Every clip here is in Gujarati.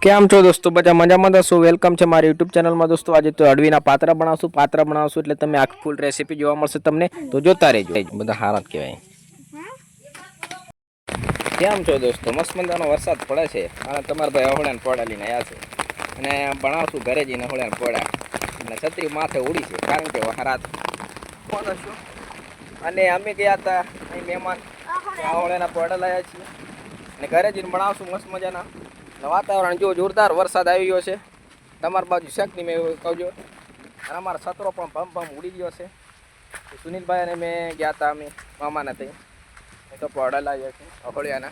કેમ છો દોસ્તો? બધા મજામાં દોસ્તો. વેલકમ છે મારી યુટ્યુબ ચેનલમાં દોસ્તો. આજે તો અડવીના પાત્રા બનાવશું એટલે તમે આખી ફૂલ રેસીપી જોવા મળશે તમને, તો જોતા રહેજો. બધા હારા કહેવાય. કેમ છો દોસ્તો? મસ્ત મજાનો વરસાદ પડે છે અને તમારા ભાઈ અહોળાને પોડા લઈને આવ્યા છે અને બનાવશું ઘરે જઈને અહોળાને પોડા અને છત્રી માથે ઉડી છે કારણ કે વરસાદ પડશું અને અમે ગયા હતા અહીં મહેમાન અહોળાના પોડા લાવ્યા છીએ અને ઘરે જઈને બનાવશું મસ્ત મજાના. વાતાવરણ જો જોરદાર વરસાદ આવી ગયો છે. તમારી બાજુ શેકની મેં એવું કહું અને અમારો છતરો પણ ભમ ઉડી ગયો છે. સુનિલભાઈ અને મેં ગયા હતા અમે મામાના ત્યાં તો પોડા લાવ્યા છે અહોળિયાના.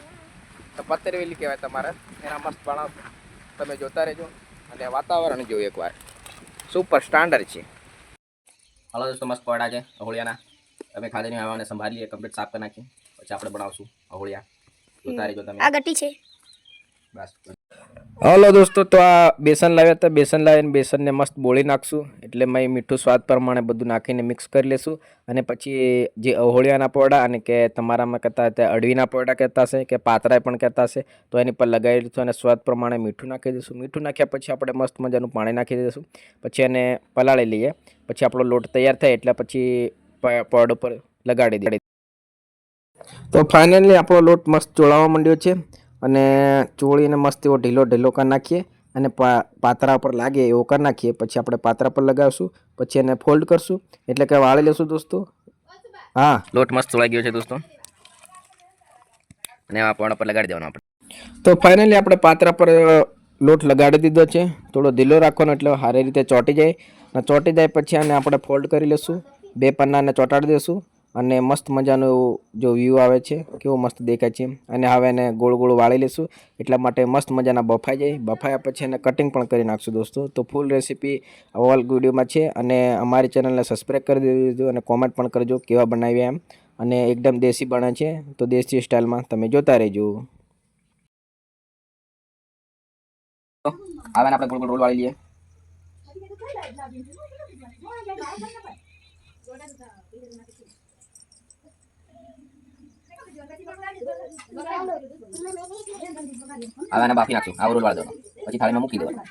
તો પતરવેલી કહેવાય તમારે, એના મસ્ત બનાવશું, તમે જોતા રહેજો અને વાતાવરણ જો એકવાર સુપર સ્ટાન્ડર્ડ છે. હાલો દોસ્તો, મસ્ત પોડા છે અહોળિયાના. તમે ખાધીને આવવાને સંભાળીએ, કમ્પ્લીટ સાફ કરી નાખીએ પછી આપણે બનાવશું અહોળિયા. જોતા રહેજો તમે. આ ગટી છે બસ. હલો દોસ્તો, તો આ બેસન લાવ્યા હતા. બેસન લાવીને બેસનને મસ્ત બોળી નાખશું. એટલે મેં મીઠું સ્વાદ પ્રમાણે બધું નાખીને મિક્સ કરી લેશું અને પછી જે અહોળિયાના પોડા અને કે તમારામાં કહેતા હતા અડવીના પોડા કહેતા હશે કે પાતરા પણ કહેતા હશે, તો એની પર લગાવી દઈશું અને સ્વાદ પ્રમાણે મીઠું નાખી દઈશું. મીઠું નાખ્યા પછી આપણે મસ્ત મજાનું પાણી નાખી દઈશું. પછી એને પલાળી લઈએ. પછી આપણો લોટ તૈયાર થાય એટલે પછી પોડ ઉપર લગાડી દઈએ. તો ફાઇનલી આપણો લોટ મસ્ત ચોળાવા માંડ્યો છે અને ચોળીને મસ્ત એવો ઢીલો કરી નાખીએ અને પાતરા પર લાગે એવો કરી નાખીએ. પછી આપણે પાતરા પર લગાવશું, પછી એને ફોલ્ડ કરશું એટલે કે વાળી લેશું દોસ્તો. હા, લોટ મસ્ત ચોળાઈ ગયો છે દોસ્તો અને આ પોણા પર લગાડી દેવાનો આપણે. તો ફાઇનલી આપણે પાતરા પર લોટ લગાડી દીધો છે. થોડો ઢીલો રાખવાનો એટલે સારી રીતે ચોંટી જાય અને ચોંટી જાય પછી આને આપણે ફોલ્ડ કરી લેશું. બે પન્નાને ચોંટાડી દઈશું અને મસ્ત મજાનું એવું જો વ્યૂ આવે છે, કેવો મસ્ત દેખાય છે. અને હવે એને ગોળ ગોળ વાળી લઈશું એટલા માટે મસ્ત મજાના બફાઈ જાય. બફાયા પછી એને કટિંગ પણ કરી નાખશું દોસ્તો. તો ફૂલ રેસીપી ઓલ વિડીયોમાં છે અને અમારી ચેનલને સબસ્ક્રાઈબ કરી દેજો અને કોમેન્ટ પણ કરજો કેવા બનાવ્યા એમ. અને એકદમ દેશી બને છે, તો દેશી સ્ટાઇલમાં તમે જોતા રહેજો. હવે આપણે ગોળ ગોળ રોલ વાળી લઈએ. હવે બાફી નાખશું. આ રોલ વાળી દેવાનો પછી થાળીમાં મૂકી દેવાનો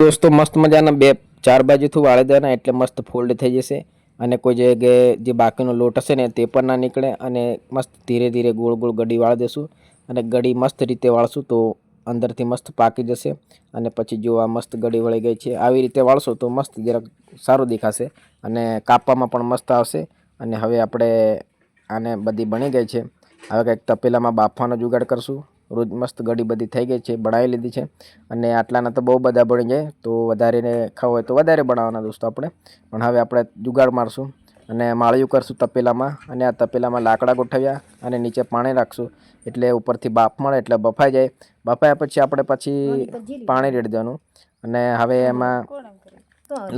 દોસ્તો. મસ્ત મજાના બે ચાર બાજુથી વાળી દેવાના એટલે મસ્ત ફોલ્ડ થઈ જશે અને કોઈ જગ્યાએ જે બાકીનો લોટ હશે ને તે પણ ના નીકળે. અને મસ્ત ધીરે ધીરે ગોળ ગોળ ગડી વાળી દેશું અને ગડી મસ્ત રીતે વાળશું તો અંદરથી મસ્ત પાકી જશે. અને પછી જો આ મસ્ત ગળી વળી ગઈ છે, આવી રીતે વાળશો તો મસ્ત જરાક સારું દેખાશે અને કાપવામાં પણ મસ્ત આવશે. અને હવે આપણે આને બધી બની ગઈ છે. હવે કંઈક તપેલામાં બાફવાનો જુગાડ કરશું. રોજ મસ્ત ગળી બધી થઈ ગઈ છે, બનાવી લીધી છે અને આટલાના તો બહુ બધા બની જાય, તો વધારે ખાવું હોય તો વધારે બનાવવાના દોસ્તો આપણે. પણ હવે આપણે જુગાડ મારશું અને માળિયું કરશું તપેલામાં. અને આ તપેલામાં લાકડા ગોઠવ્યા અને નીચે પાણી રાખશું એટલે ઉપરથી બાફ મળે એટલે બફાઈ જાય. બફાયા પછી આપણે પાણી રેડી દેવાનું અને હવે એમાં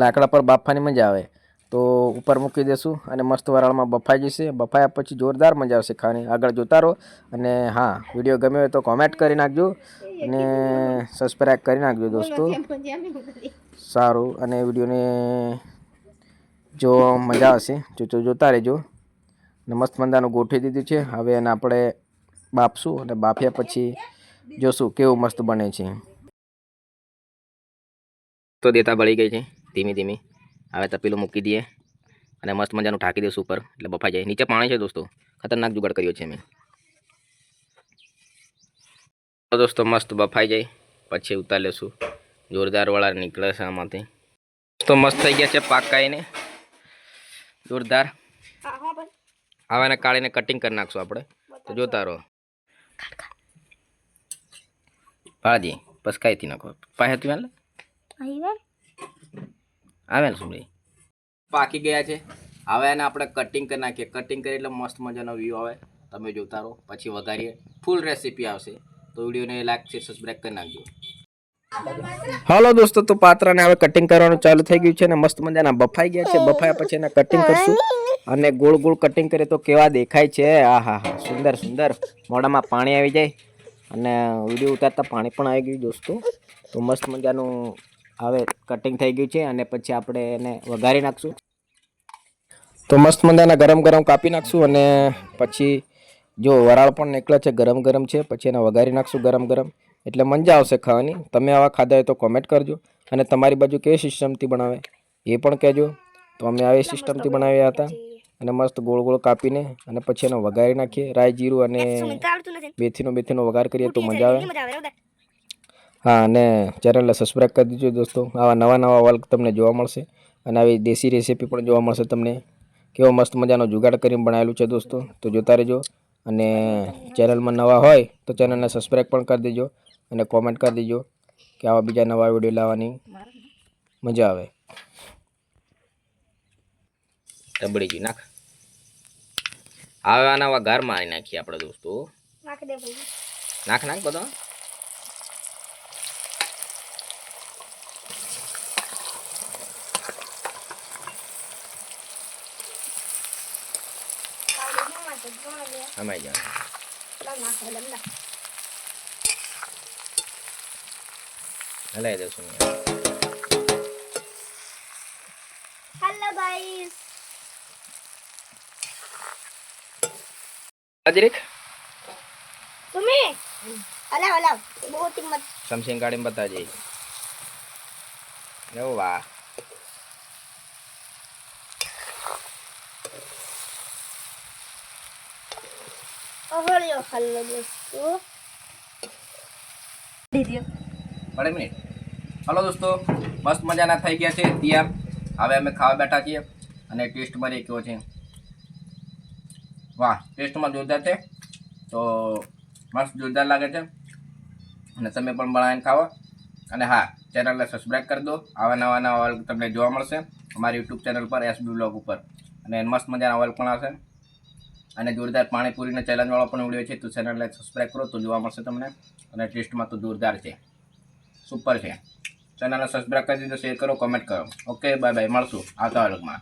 લાકડા પર બાફવાની મજા આવે તો ઉપર મૂકી દેશું અને મસ્ત વરાળમાં બફાઈ જશે. બફાયા પછી જોરદાર મજા આવશે ખાવાની. આગળ જોતા રહો અને હા, વિડીયો ગમ્યો હોય તો કોમેન્ટ કરી નાખજો અને સબસ્ક્રાઈબ કરી નાખજો દોસ્તો. સારું, અને વિડીયોને જો મજા આવશે તો જોતા રહેજો. અને મસ્ત મજાનું ગોઠવી દીધું છે. હવે એને આપણે બાફશું અને બાફ્યા પછી જોશું કેવું મસ્ત બને છે. તો દેતા બળી ગઈ છે ધીમી ધીમી. હવે તપેલું મૂકી દઈએ અને મસ્ત મજાનું ઢાંકી દઈશું ઉપર એટલે બફાઈ જાય. નીચે પાણી છે દોસ્તો, ખતરનાક જુગાડ કર્યો છે મેં. તો દોસ્તો મસ્ત બફાઈ જાય પછી ઉતારી લેશું. જોરદાર વાળા નીકળે છે આમાંથી. તો મસ્ત થઈ ગયા છે પાકાઈને જોરદાર. હવે એને કાઢીને કટિંગ કરી નાખશું આપણે, તો જોતા રહો. ભાજી પસકાઈથી નાખો પાસેથી વાલે આવે ને શું ભાઈ પાકી ગયા છે. હવે એને આપણે કટિંગ કરી નાખીએ. કટિંગ કરી એટલે મસ્ત મજાનો વ્યૂ આવે, તમે જોતા રહો. પછી વઘારીએ, ફૂલ રેસીપી આવશે. તો વિડીયોને લાઈક શેર સબસ્ક્રાઈબ કરી નાખજો. હાલો દોસ્તો, તો પાત્રાને હવે કટિંગ કરવાનું ચાલુ થઈ ગયું છે અને મસ્ત મજાના બફાઈ ગયા છે. બફાયા પછી એને કટિંગ કરશું અને ગોળ ગોળ કટિંગ કરીએ તો કેવા દેખાય છે. આ હા હા, સુંદર સુંદર. મોઢામાં પાણી આવી જાય અને વિડીયો ઉતારતા પાણી પણ આવી ગયું દોસ્તો. તો મસ્ત મજાનું હવે કટિંગ થઈ ગયું છે અને પછી આપણે એને વઘારી નાખશું. તો મસ્ત મજાના ગરમ ગરમ કાપી નાખશું અને પછી જો વરાળ પણ નીકળે છે, ગરમ ગરમ છે, પછી એને વઘારી નાખશું ગરમ ગરમ. એટલે મજા આવશે ખાવાની. તમે આવા ખાધા હોય તો કોમેન્ટ કરજો અને તમારી બાજુ કેવી સિસ્ટમથી બનાવે એ પણ કહેજો. તો અમે આવી સિસ્ટમથી બનાવ્યા હતા અને મસ્ત ગોળ ગોળ કાપીને અને પછી એનો વઘારી નાખીએ. રાઈ જીરું અને બેથીનો વઘાર કરીએ તો મજા આવે. હા, અને ચેનલને સબસ્ક્રાઈબ કરી દીજો દોસ્તો. આવા નવા વર્ક તમને જોવા મળશે અને આવી દેશી રેસીપી પણ જોવા મળશે તમને. કેવો મસ્ત મજાનો જુગાડ કરીને બનાવેલું છે દોસ્તો, તો જોતા રહેજો. અને ચેનલમાં નવા હોય તો ચેનલને સબસ્ક્રાઈબ પણ કરી દેજો અને કોમેન્ટ કરી દેજો કે આવા બીજા નવા વિડીયો લાવવાની મજા આવે. તબડીજી નાખ. હવે આના વઘાર મારી નાખીએ આપણે દોસ્તો. નાખ બધો. અમાઈ જાવ હલાઈ દઉં. હેલો ગાઈસ, અજરીક તમે હલાવ બહુ હિંમત સમસીન ગાડીમાં બતાજે. ઓ વાહ, ઓહળ્યો હલ્લો દોસ્તો. બડે મિનિટ. હલો દોસ્તો, મસ્ત મજાના થઈ ગયા છે તૈયાર. હવે અમે ખાવા બેઠા છીએ અને ટેસ્ટ મારી કેવો છે. વાહ, ટેસ્ટમાં જોરદાર છે. તો મસ્ત જોરદાર લાગે છે અને તમે પણ બનાવીને ખાવો. અને હા, ચેનલને સબસ્ક્રાઈબ કરી દો. આવા નવા વર્ક તમને જોવા મળશે અમારી યુટ્યુબ ચેનલ પર એસબી બ્લોગ ઉપર. અને મસ્ત મજાના વર્ક પણ આવશે અને જોરદાર પાણીપુરીના ચેલેન્જવાળો પણ વિડીયો છે. તો ચેનલને સબસ્ક્રાઈબ કરો તો જોવા મળશે તમને. અને ટેસ્ટમાં તો જોરદાર છે, સુપર છે. ચેનલને સબસ્ક્રાઈબ કરી દીધો, શેર કરો, કોમેન્ટ કરો. ઓકે, બાય બાય, મળશું આવતા વર્ગમાં.